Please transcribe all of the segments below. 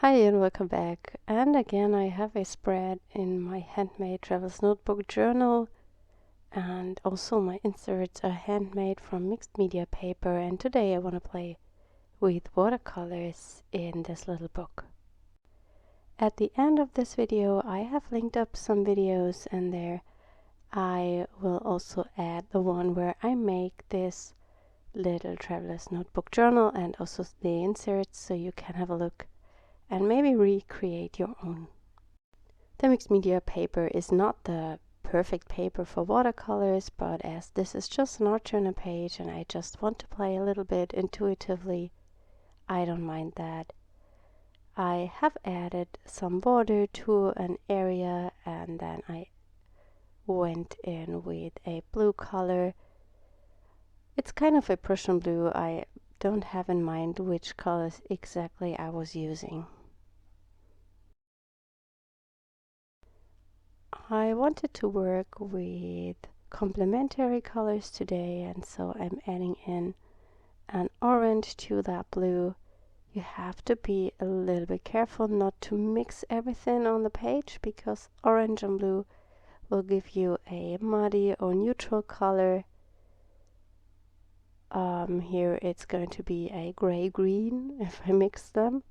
Hi and welcome back. And again I have a spread in my handmade travels notebook journal, and also my inserts are handmade from mixed media paper, and today I want to play with watercolors in this little book. At the end of this video I have linked up some videos, and there I will also add the one where I make this little traveler's notebook journal and also the inserts, so you can have a look and maybe recreate your own. The mixed media paper is not the perfect paper for watercolors, but as this is just an art journal page and I just want to play a little bit intuitively, I don't mind that. I have added some border to an area, and then I went in with a blue color. It's kind of a Prussian blue. I don't have in mind which colors exactly I was using. I wanted to work with complementary colors today, and so I'm adding in an orange to that blue. You have to be a little bit careful not to mix everything on the page, because orange and blue will give you a muddy or neutral color. Here it's going to be a gray-green if I mix them.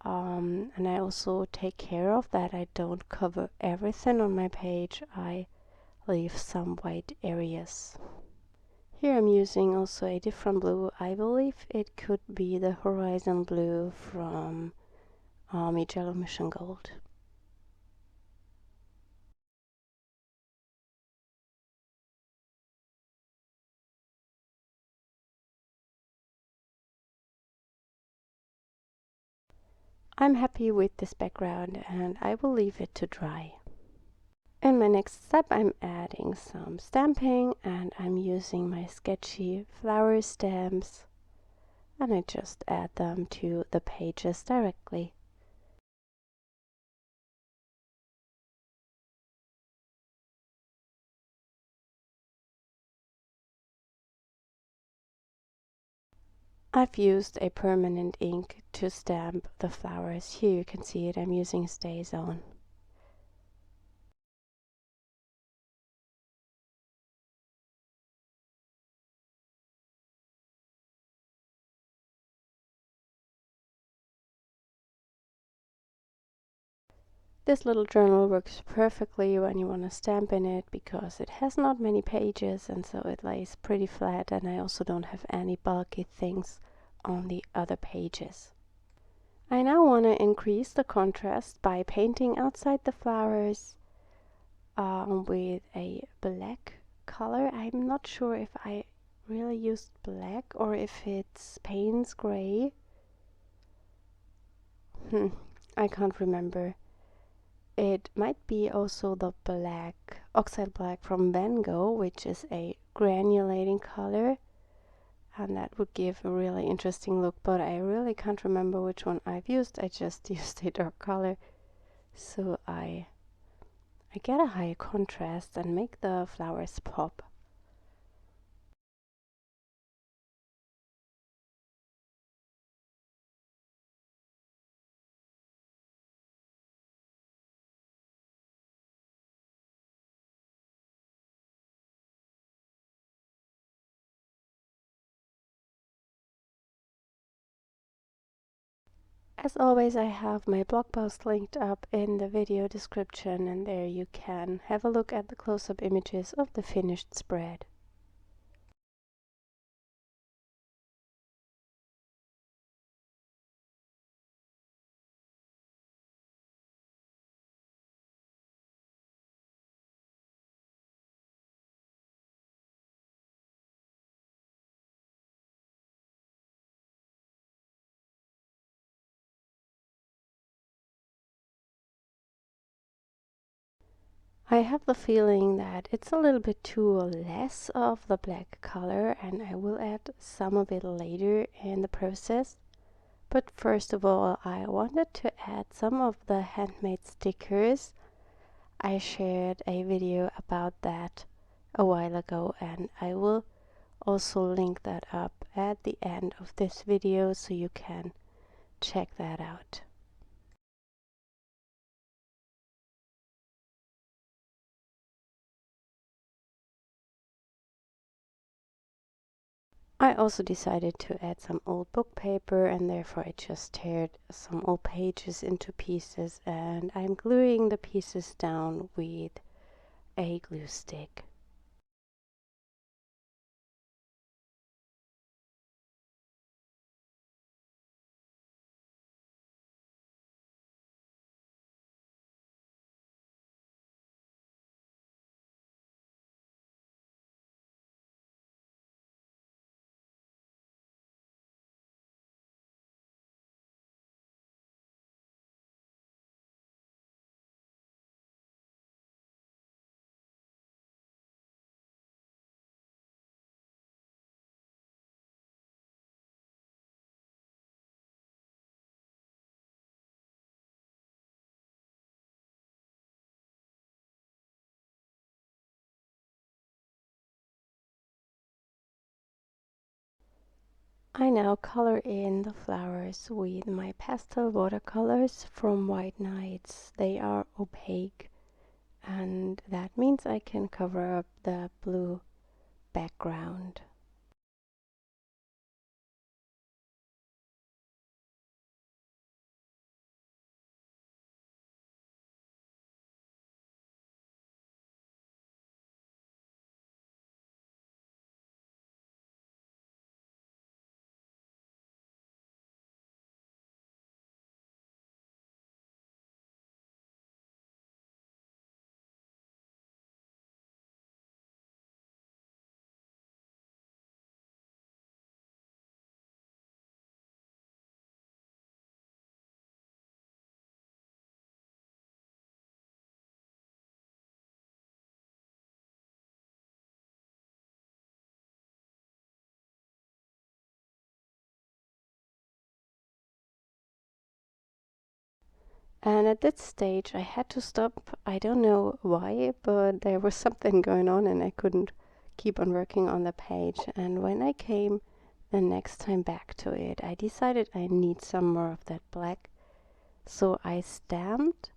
And I also take care of that I don't cover everything on my page. I leave some white areas. Here I'm using also a different blue. I believe it could be the horizon blue from Yellow Mission Gold. I'm happy with this background and I will leave it to dry. In my next step I'm adding some stamping, and I'm using my sketchy flower stamps, and I just add them to the pages directly. I've used a permanent ink to stamp the flowers. Here you can see it, I'm using StazOn. This little journal works perfectly when you want to stamp in it, because it has not many pages and so it lays pretty flat, and I also don't have any bulky things on the other pages. I now want to increase the contrast by painting outside the flowers with a black color. I'm not sure if I really used black or if it's Payne's gray. I can't remember. It might be also the black, oxide black from Van Gogh, which is a granulating color, and that would give a really interesting look, but I really can't remember which one I've used. I just used a dark color, so I get a higher contrast and make the flowers pop. As always, I have my blog post linked up in the video description, and there you can have a look at the close-up images of the finished spread. I have the feeling that it's a little bit too less of the black color, and I will add some of it later in the process. But first of all, I wanted to add some of the handmade stickers. I shared a video about that a while ago, and I will also link that up at the end of this video so you can check that out. I also decided to add some old book paper, and therefore I just teared some old pages into pieces, and I'm gluing the pieces down with a glue stick. I now color in the flowers with my pastel watercolors from White Nights. They are opaque, and that means I can cover up the blue background. And at that stage I had to stop. I don't know why, but there was something going on and I couldn't keep on working on the page. And when I came the next time back to it, I decided I need some more of that black. So I stamped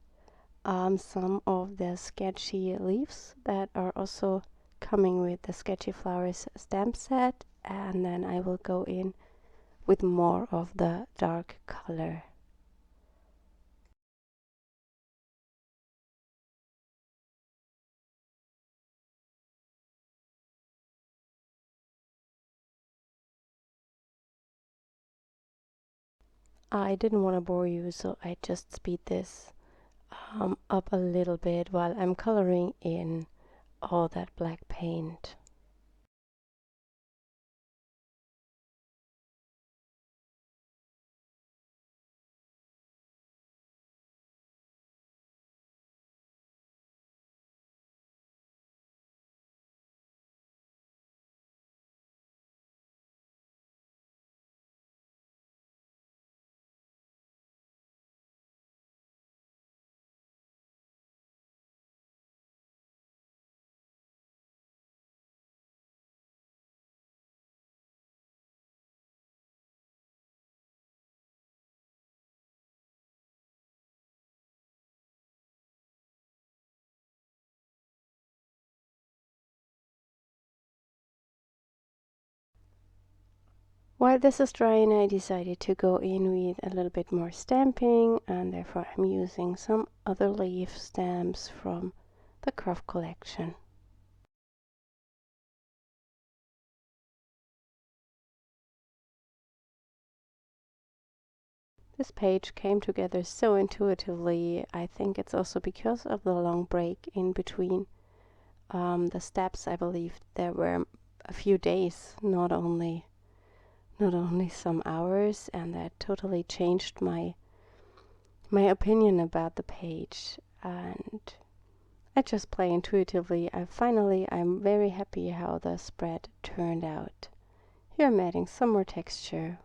some of the sketchy leaves that are also coming with the Sketchy Flowers stamp set, and then I will go in with more of the dark color. I didn't want to bore you, so I just speed this up a little bit while I'm coloring in all that black paint. While this is drying, I decided to go in with a little bit more stamping, and therefore I'm using some other leaf stamps from the craft collection. This page came together so intuitively. I think it's also because of the long break in between the steps. I believe there were a few days, not only some hours, and that totally changed my opinion about the page. And I just play intuitively. I'm very happy how the spread turned out. Here I'm adding some more texture.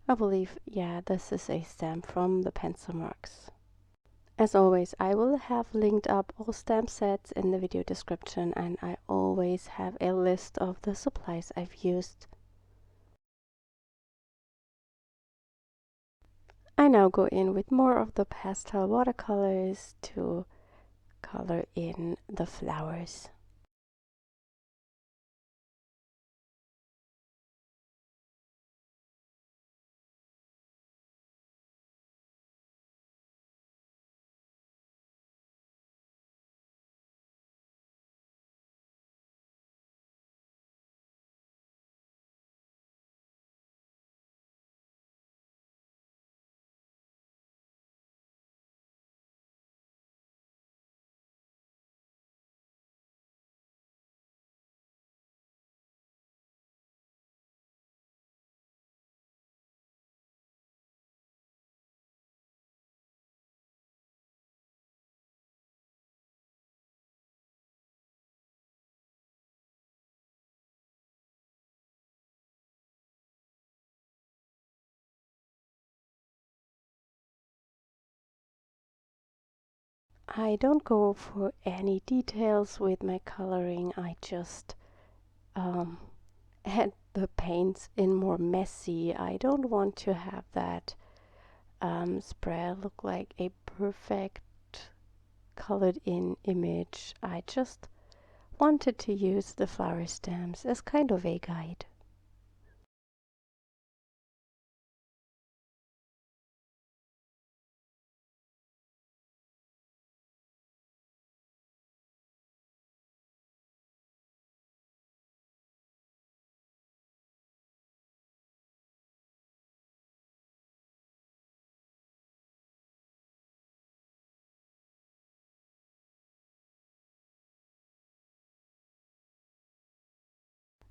I believe, yeah, this is a stamp from the pencil marks. As always, I will have linked up all stamp sets in the video description, and I always have a list of the supplies I've used. I now go in with more of the pastel watercolors to color in the flowers. I don't go for any details with my coloring. I just add the paints in more messy. I don't want to have that spread look like a perfect colored in image. I just wanted to use the flower stems as kind of a guide.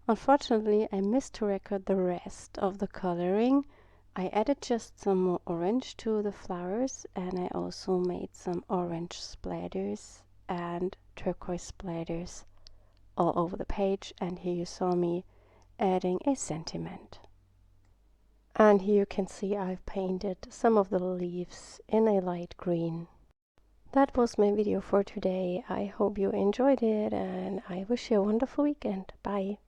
Unfortunately, I missed to record the rest of the coloring. I added just some more orange to the flowers, and I also made some orange splatters and turquoise splatters all over the page, and here you saw me adding a sentiment. And here you can see I've painted some of the leaves in a light green. That was my video for today. I hope you enjoyed it, and I wish you a wonderful weekend. Bye!